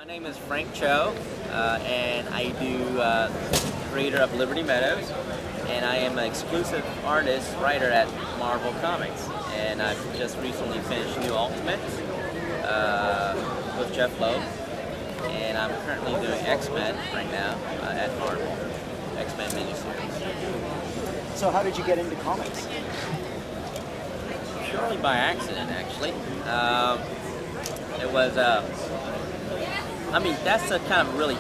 My name is Frank Cho, and I do creator of Liberty Meadows, and I am an exclusive artist writer at Marvel Comics. And I've just recently finished New Ultimates with Jeff Loeb, and I'm currently doing X-Men right now at Marvel, X-Men miniseries. So how did you get into comics? Purely by accident, actually. It was, I mean, that's a kind of really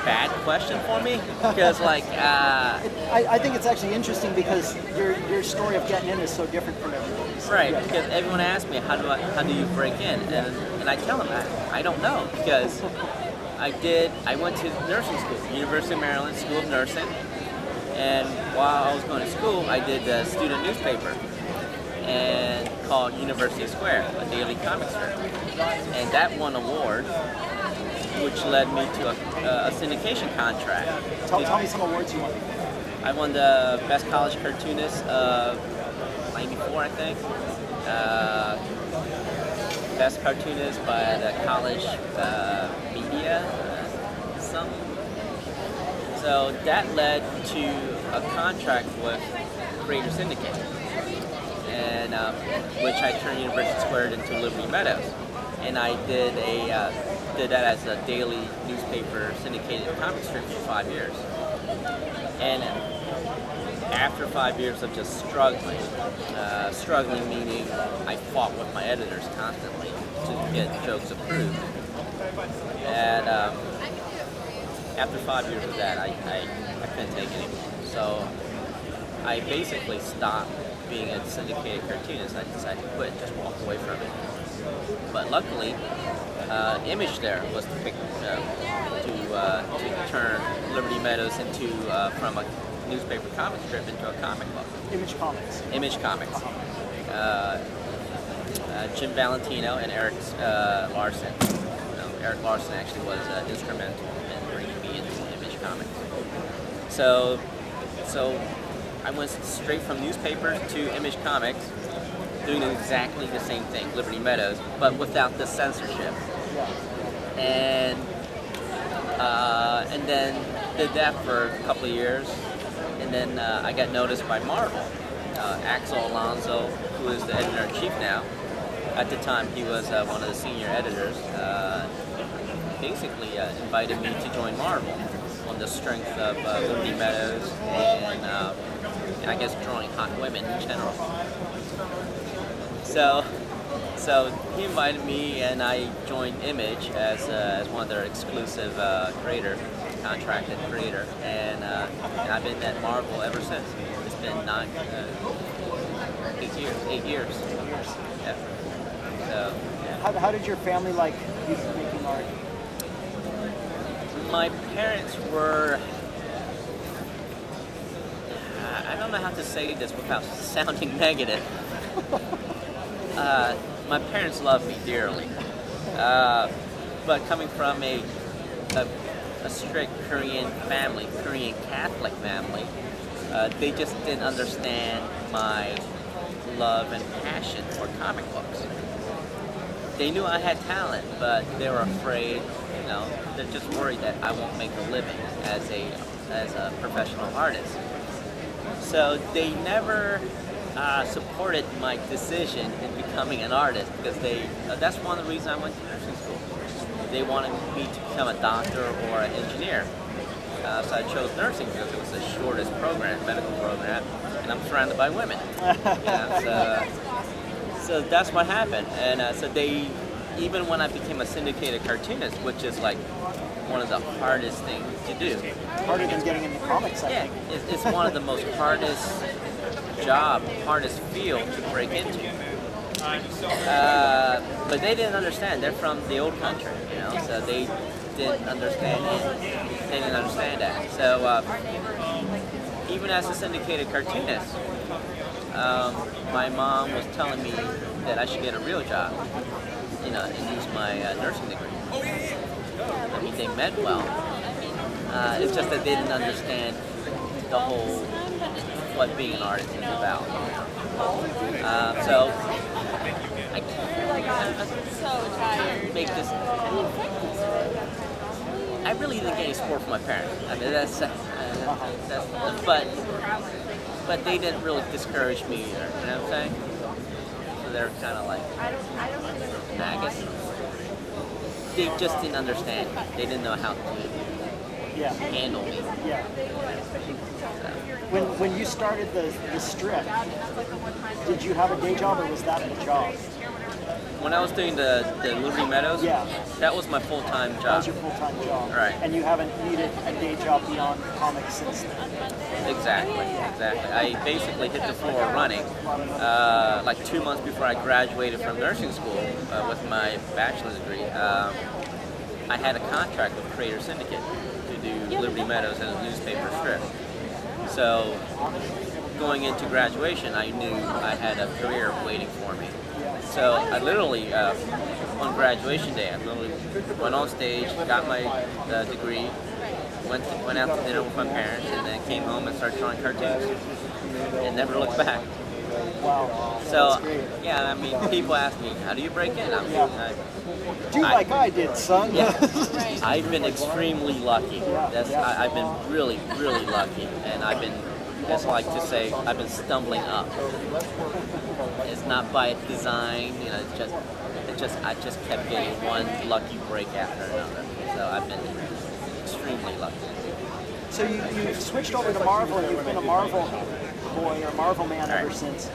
bad question for me, because like... I think it's actually interesting because your story of getting in is so different from everybody's. Right, Yeah. because everyone asks me, how do you break in? And I tell them, I don't know, because I went to nursing school, University of Maryland School of Nursing, and while I was going to school, I did a student newspaper and called University Square, a daily comic strip. And that won awards, which led me to a syndication contract. Tell me some awards you won. I won the Best College Cartoonist of '94, I think. Best Cartoonist by the College Media, something. So that led to a contract with Creator Syndicate, and which I turned University Square into Liberty Meadows. And I did that as a daily newspaper syndicated comic strip for 5 years. And after 5 years of just struggling meaning I fought with my editors constantly to get jokes approved. And after 5 years of that, I couldn't take it anymore. So I basically stopped being a syndicated cartoonist. I decided to quit, just walk away from it. But luckily, Image there was to turn Liberty Meadows into from a newspaper comic strip into a comic book. Image Comics. Image Comics. Jim Valentino and Eric Larson. Eric Larson actually was instrumental in bringing me into Image Comics. So I went straight from newspaper to Image Comics, doing exactly the same thing, Liberty Meadows, but without the censorship. And then did that for a couple of years, and then I got noticed by Marvel. Axel Alonso, who is the editor-in-chief now, at the time he was one of the senior editors, basically invited me to join Marvel on the strength of Liberty Meadows and I guess drawing hot women in general. So he invited me, and I joined Image as one of their exclusive contracted creator, and I've been at Marvel ever since. It's been 8 years. Yeah. So. How did your family like you making art? My parents were. I don't know how to say this without sounding negative. My parents love me dearly, but coming from a strict Korean family, Korean Catholic family, they just didn't understand my love and passion for comic books. They knew I had talent, but they were afraid, they're just worried that I won't make a living as a professional artist. So they never supported my decision in becoming an artist, because that's one of the reasons I went to nursing school. They wanted me to become a doctor or an engineer. So I chose nursing because it was the shortest medical program, and I'm surrounded by women. So that's what happened. And so even when I became a syndicated cartoonist, which is like one of the hardest things to do. Harder than getting into comics, I think. It's one of the most hardest field to break into. But they didn't understand. They're from the old country, so they didn't understand it. They didn't understand that. So even as a syndicated cartoonist, my mom was telling me that I should get a real job, and use my nursing degree. I mean, they meant well. It's just that they didn't understand the whole what being an artist is about. So I can't So tired. make this. I really didn't get any support from my parents. I mean, that's but they didn't really discourage me either. You know what I'm saying? So they're kind of like, I guess they just didn't understand me. They didn't know how to handle me. Yeah. When you started the strip, did you have a day job or was that the job? When I was doing the Liberty Meadows, that was my full-time job. That was your full-time job. Right. And you haven't needed a day job beyond comics since then. Exactly. I basically hit the floor running. Like 2 months before I graduated from nursing school with my bachelor's degree, I had a contract with Creator Syndicate to do Liberty Meadows as a newspaper strip. So going into graduation, I knew I had a career waiting for me. So I literally, on graduation day, I literally went on stage, got my degree, went out to dinner with my parents, and then came home and started drawing cartoons, and never looked back. Wow. So, yeah, I mean, people ask me, how do you break in? Do like I did, son. Yeah, I've been extremely lucky. I've been really, really lucky, and I've been, as I like to say, I've been stumbling up. It's not by design, you know. I just kept getting one lucky break after another. So I've been extremely lucky. So you switched over to Marvel, and you've been a Marvel boy or Marvel man ever since.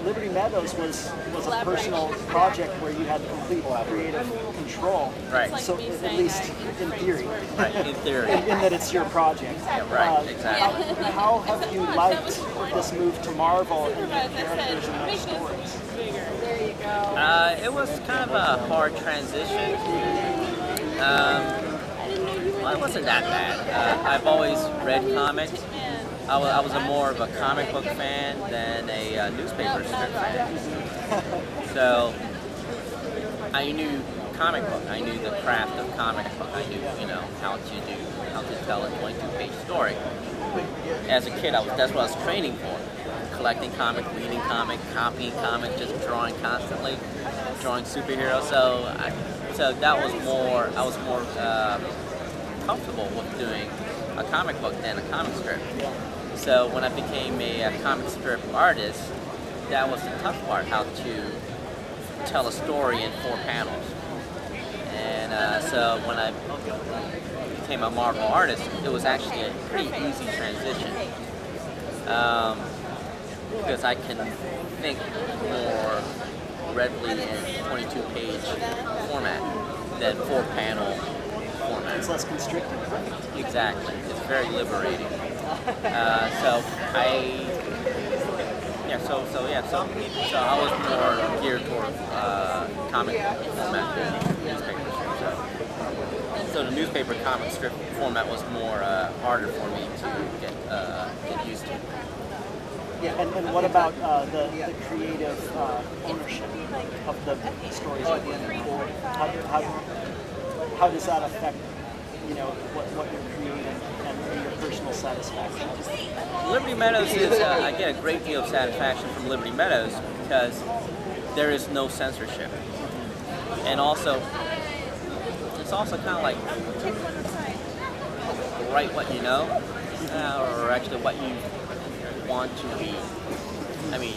Liberty Meadows was a personal project where you had complete creative control. Right. So at least in theory. Right, in theory. in that it's your project. Yeah, right, exactly. How have you liked this move to Marvel and the characters and those stories? It was kind of a hard transition. Well, it wasn't that bad. I've always read comics. I was more of a comic book fan than a newspaper strip fan. So I knew comic book. I knew the craft of comic book. I knew, how to tell a 22-page story. As a kid, that's what I was training for: collecting comic, reading comic, copying comic, just drawing constantly, drawing superheroes. So that was more. I was more comfortable with doing a comic book than a comic strip. So when I became a comic strip artist, that was the tough part: how to tell a story in 4 panels. And so when I became a Marvel artist, it was actually a pretty easy transition because I can think more readily in 22-page format than 4-panel format. It's less constricting. Exactly. It's very liberating. So I was more geared toward comic format than newspaper strip. So the newspaper comic strip format was more harder for me to get used to. Yeah, and what about the creative ownership of the stories at the end of the day? How does that affect, what you're creating and your personal satisfaction? Liberty Meadows is, I get a great deal of satisfaction from Liberty Meadows because there is no censorship. And also, it's also kind of like write what you know, or actually what you want to read. I mean,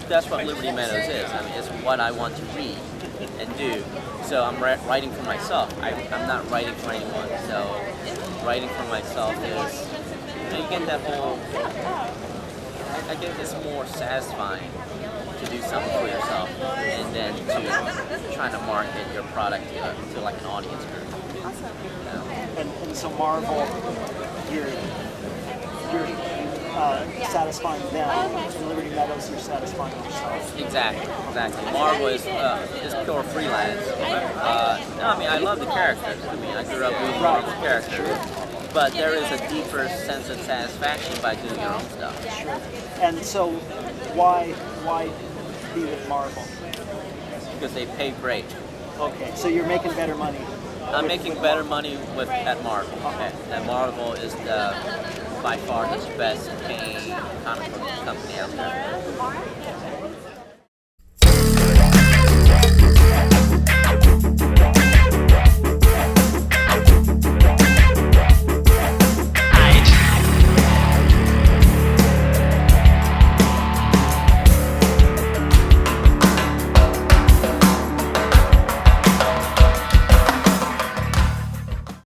that's what Liberty Meadows is. I mean, it's what I want to read and do. So I'm writing for myself. I'm not writing for anyone. So writing for myself is, you get that whole, I guess it's more satisfying to do something for yourself and then to try to market your product to like an audience group. And so Marvel, you're satisfying them. In Liberty Meadows, you're satisfying yourself. Exactly. Marvel is pure freelance. No, I mean, I love the characters. I mean, I grew up with Marvel characters. But there is a deeper sense of satisfaction by doing your own stuff. Sure. And so, why be with Marvel? Because they pay great. Okay, so you're making better money. I'm making better money at Marvel. Okay. And Marvel is by far the best paying comic book company out there.